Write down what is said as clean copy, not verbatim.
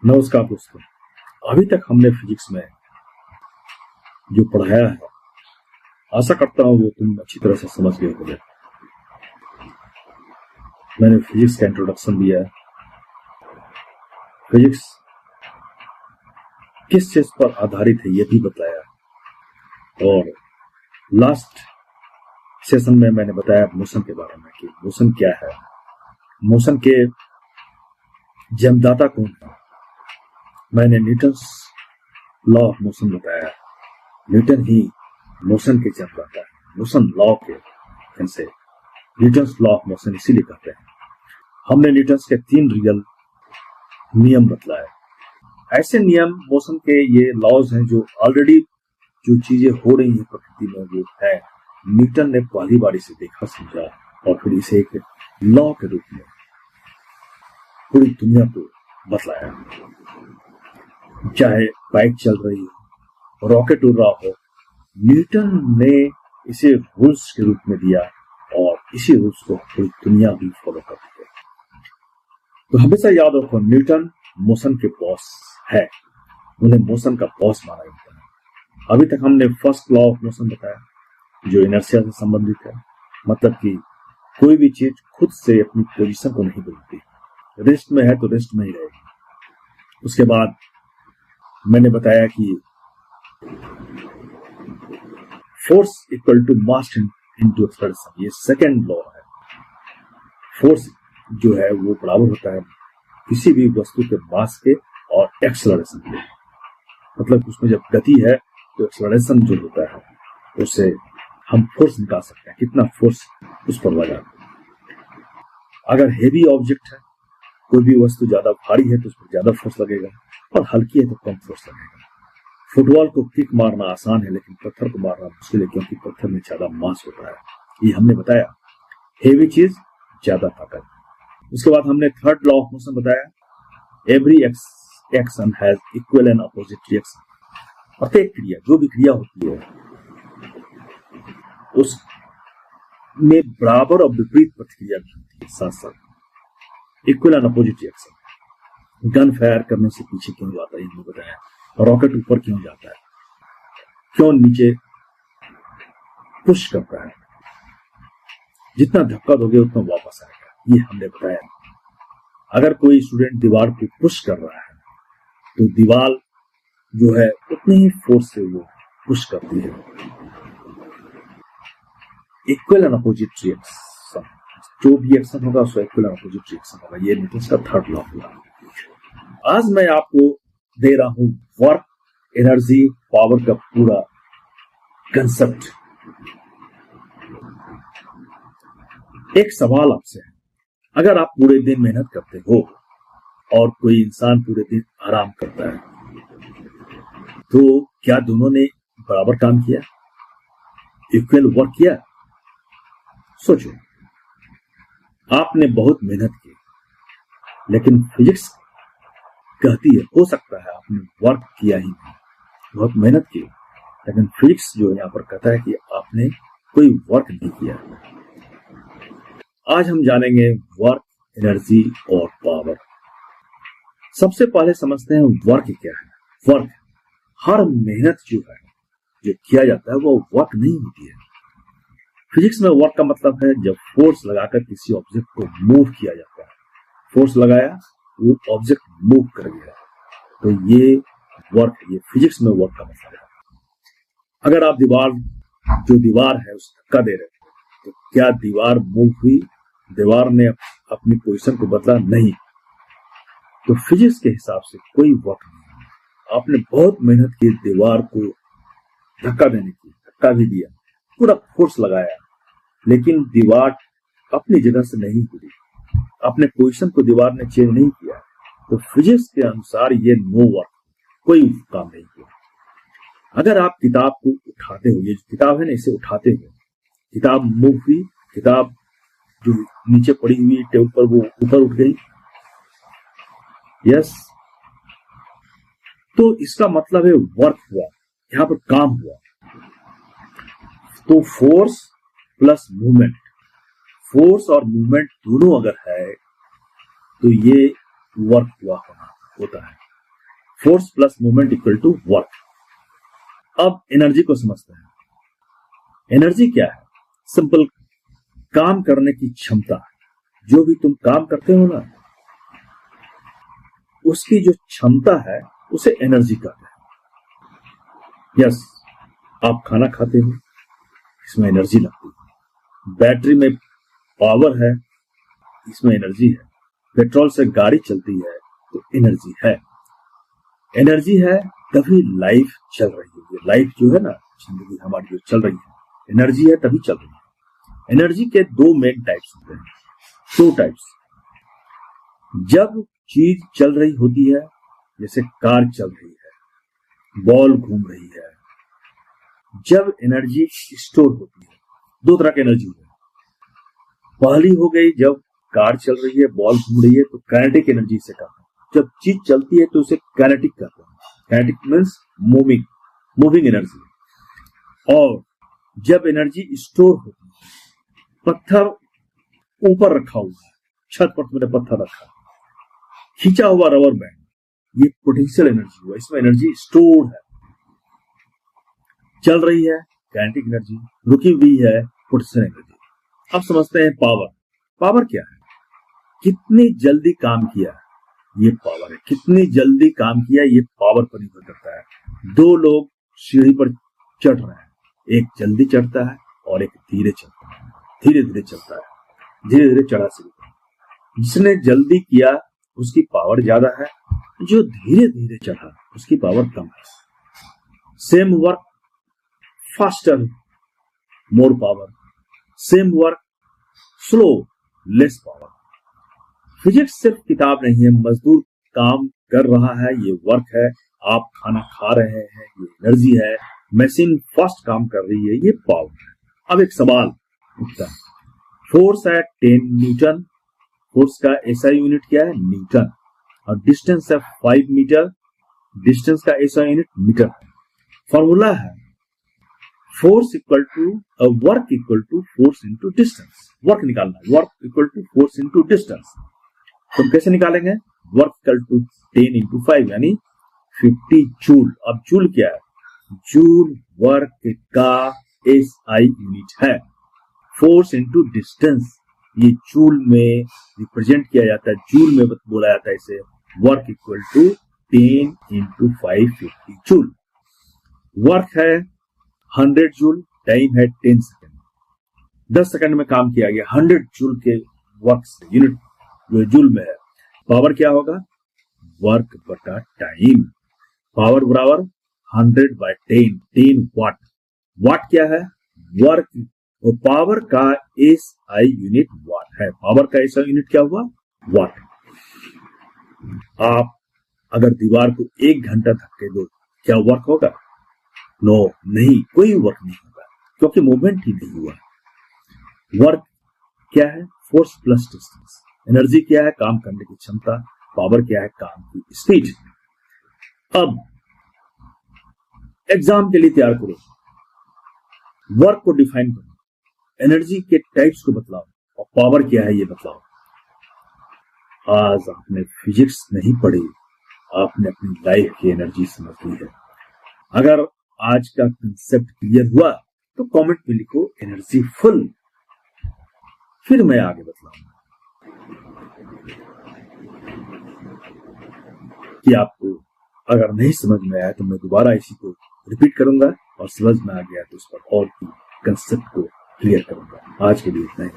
नमस्कार दोस्तों। अभी तक हमने फिजिक्स में जो पढ़ाया है, आशा करता हूँ वो तुम अच्छी तरह से समझ गए होगे। मैंने फिजिक्स का इंट्रोडक्शन दिया, फिजिक्स किस चीज पर आधारित है ये भी बताया, और लास्ट सेशन में मैंने बताया मोशन के बारे में कि मोशन क्या है, मोशन के जन्मदाता कौन है। मैंने न्यूटन्स लॉ ऑफ मोशन बताया। न्यूटन ही मोशन के जन्मदाता है, मोशन लॉ के से न्यूटन्स लॉ ऑफ मोशन इसीलिए कहते हैं। हमने न्यूटन्स के 3 रियल नियम बतलाए। ऐसे नियम मोशन के, ये लॉज हैं जो ऑलरेडी जो चीजें हो रही हैं प्रकृति में वो है। न्यूटन ने पहली बारी से देखा, समझा और फिर इसे एक लॉ के रूप में पूरी दुनिया को बतलाया। चाहे बाइक चल रही हो, रॉकेट उड़ रहा हो, न्यूटन ने इसे रूल्स के रूप में दिया और इसी रूल्स को पूरी दुनिया भी फॉलो करती है। तो हमेशा याद रखो, न्यूटन मोशन के बॉस है, उन्हें मोशन का बॉस माना जाता है। अभी तक हमने फर्स्ट लॉ ऑफ मोशन बताया जो इनर्शिया से संबंधित है, मतलब कि कोई भी चीज खुद से अपनी पोजीशन को नहीं बदलती, रेस्ट में है तो रेस्ट में ही रहेगी। उसके बाद मैंने बताया कि force equal to mass into acceleration, ये सेकेंड लॉ है। फोर्स जो है वो बराबर होता है किसी भी वस्तु के मास के और एक्सलरेशन के। मतलब उसमें जब गति है तो एक्सलरेशन जो होता है उससे हम फोर्स निकाल सकते हैं, कितना फोर्स उस पर लगा। अगर हेवी ऑब्जेक्ट है, कोई भी वस्तु ज्यादा भारी है तो उस पर ज्यादा फोर्स लगेगा, और हल्की है तो कम फोर्स लगेगा। फुटबॉल को किक मारना आसान है लेकिन पत्थर को मारना मुश्किल है, क्योंकि पत्थर में ज्यादा मास होता है। ये हमने बताया, हेवी चीज ज्यादा ताकत। उसके बाद हमने थर्ड लॉ ऑफ मोशन बताया, every action has equal and opposite reaction. प्रत्येक क्रिया, जो भी क्रिया होती है उसमें बराबर और विपरीत प्रतिक्रिया भी होती है साथ साथ, equal and opposite reaction. Gun fire करने से पीछे क्यों जाता है, हमने बताया। रॉकेट ऊपर क्यों जाता है, क्यों नीचे पुश करता है, जितना धक्का दोगे उतना वापस आएगा, ये हमने बताया। अगर कोई स्टूडेंट दीवार को पुश कर रहा है तो दीवार जो है उतने ही फोर्स से वो पुश करती है। इक्वल एंड अपोजिट रिएक्शन, जो भी एक्शन होगा उसका इक्वल एंड अपोजिट रिएक्शन होगा। ये न्यूटन का थर्ड लॉ हुआ। आज मैं आपको दे रहा हूं वर्क, एनर्जी, पावर का पूरा कंसेप्ट। एक सवाल आपसे है, अगर आप पूरे दिन मेहनत करते हो और कोई इंसान पूरे दिन आराम करता है, तो क्या दोनों ने बराबर काम किया, इक्वल वर्क किया? सोचो, आपने बहुत मेहनत की, लेकिन फिजिक्स कहती है हो सकता है आपने वर्क किया ही नहीं, बहुत मेहनत की, लेकिन फिजिक्स जो यहाँ पर कहता है कि आपने कोई वर्क नहीं किया। आज हम जानेंगे वर्क, एनर्जी और पावर। सबसे पहले समझते हैं वर्क क्या है। वर्क, हर मेहनत जो है, जो किया जाता है वो वर्क नहीं होती है। फिजिक्स में वर्क का मतलब है जब फोर्स लगाकर किसी ऑब्जेक्ट को मूव किया जाता है। फोर्स लगाया, वो ऑब्जेक्ट मूव कर गया, तो ये वर्क, ये फिजिक्स में वर्क का मतलब है। अगर आप जो दीवार है उस धक्का दे रहे थे, तो क्या दीवार मूव हुई? दीवार ने अपनी पोजीशन को बदला? नहीं। तो फिजिक्स के हिसाब से कोई वर्क नहीं है। आपने बहुत मेहनत की दीवार को धक्का देने की, धक्का भी दिया, पूरा फोर्स लगाया, लेकिन दीवार अपनी जगह से नहीं हिली, अपने पोजीशन को दीवार ने चेंज नहीं किया, तो फिजिक्स के अनुसार ये नो वर्क, कोई काम नहीं किया। अगर आप किताब को उठाते हो, ये जो किताब है ना, इसे उठाते हो, किताब मूव हुई, किताब जो नीचे पड़ी हुई टेबल पर वो ऊपर उठ गई, यस, तो इसका मतलब है वर्क हुआ, यहां पर काम हुआ। तो फोर्स प्लस मूवमेंट, फोर्स और मूवमेंट दोनों अगर है तो ये वर्क हुआ होता है। Force plus movement equal to work. अब एनर्जी को समझते हैं। एनर्जी क्या है? सिंपल, काम करने की क्षमता। जो भी तुम काम करते हो ना, उसकी जो क्षमता है उसे एनर्जी कहते हैं। यस, आप खाना खाते हो, इसमें एनर्जी लगती है। बैटरी में पावर है, इसमें एनर्जी है। पेट्रोल से गाड़ी चलती है तो एनर्जी है। एनर्जी है तभी लाइफ चल रही है। ये लाइफ जो है ना, जिंदगी हमारी जो चल रही है, एनर्जी है तभी चल रही है। एनर्जी के दो मेन टाइप्स होते हैं, दो टाइप्स। जब चीज चल रही होती है, जैसे कार चल रही है, बॉल घूम रही है, जब एनर्जी स्टोर होती है, दो तरह की एनर्जी होती है। पहली हो गई जब कार चल रही है, बॉल घूम रही है, तो काइनेटिक एनर्जी से कहते हैं। जब चीज चलती है तो उसे काइनेटिक कहते हैं। Kinetic means moving energy. और जब एनर्जी स्टोर होती है, पत्थर ऊपर रखा हुआ है, छत पर तुमने पत्थर रखा, खींचा हुआ रबर बैंड, ये पोटेंशियल एनर्जी हुआ, इसमें एनर्जी स्टोर है। चल रही है काइनेटिक एनर्जी, रुकी हुई है पोटेंशियल एनर्जी। अब समझते हैं पावर। पावर क्या है? कितनी जल्दी काम किया, ये पावर है। कितनी जल्दी काम किया, ये पावर पर निर्भर करता है। दो लोग सीढ़ी पर चढ़ रहे हैं, एक जल्दी चढ़ता है और एक धीरे चढ़ता है, धीरे धीरे चलता है, धीरे धीरे चढ़ा सीढ़ी पर। जिसने जल्दी किया उसकी पावर ज्यादा है, जो धीरे धीरे चढ़ा उसकी पावर कम है। Same work, faster, more power. Same work, slow, less power. Physics सिर्फ किताब नहीं है, मजदूर काम कर रहा है, ये वर्क है। आप खाना खा रहे हैं, ये एनर्जी है। मशीन फास्ट काम कर रही है, ये पावर है। अब एक सवाल उठता है, फोर्स है 10 न्यूटन, फोर्स का एसआई यूनिट क्या है? न्यूटन। और डिस्टेंस है 5 मीटर, डिस्टेंस का एसआई यूनिट मीटर। फॉर्मूला है force equal to work equal to force into distance. Work निकालना है, work equal to force into distance. तो हम कैसे निकालेंगे? वर्क इक्वल टू 10 इंटू 5 यानी 50 जूल। अब जूल क्या है? जूल वर्क का एसआई यूनिट है। फोर्स इंटू डिस्टेंस, ये जूल में रिप्रेजेंट किया जाता है, जूल में बोला जाता है इसे। Work equal to 10 into 5, 50 joule. Work है 100 जूल, टाइम है 10 सेकंड। 10 सेकंड में काम किया गया 100 जूल के वर्क से, यूनिट जो जूल में है। पावर क्या होगा? वर्क बटा टाइम। पावर बराबर 100 बाय 10 वाट। वाट क्या है? वर्क, और पावर का एसआई यूनिट वाट है। पावर का एसआई यूनिट क्या हुआ? वाट। आप अगर दीवार को 1 घंटा धक्के दो, क्या वर्क होगा? नो, नहीं, कोई वर्क नहीं होगा, क्योंकि मूवमेंट ही नहीं हुआ। वर्क क्या है? Force plus distance. एनर्जी क्या है? काम करने की क्षमता। पावर क्या है? काम की स्पीड। अब एग्जाम के लिए तैयार करो, वर्क को डिफाइन करो, एनर्जी के टाइप्स को बतलाओ, और पावर क्या है ये बतलाओ। आज आपने फिजिक्स नहीं पढ़ी, आपने अपनी लाइफ की एनर्जी समझ ली है। अगर आज का कंसेप्ट क्लियर हुआ तो कमेंट में लिखो एनर्जी फुल, फिर मैं आगे बतलाऊंगा कि आपको अगर नहीं समझ में आया तो मैं दोबारा इसी को रिपीट करूंगा, और समझ में आ गया तो उस पर और भी कंसेप्ट को क्लियर करूंगा। आज के लिए इतना ही।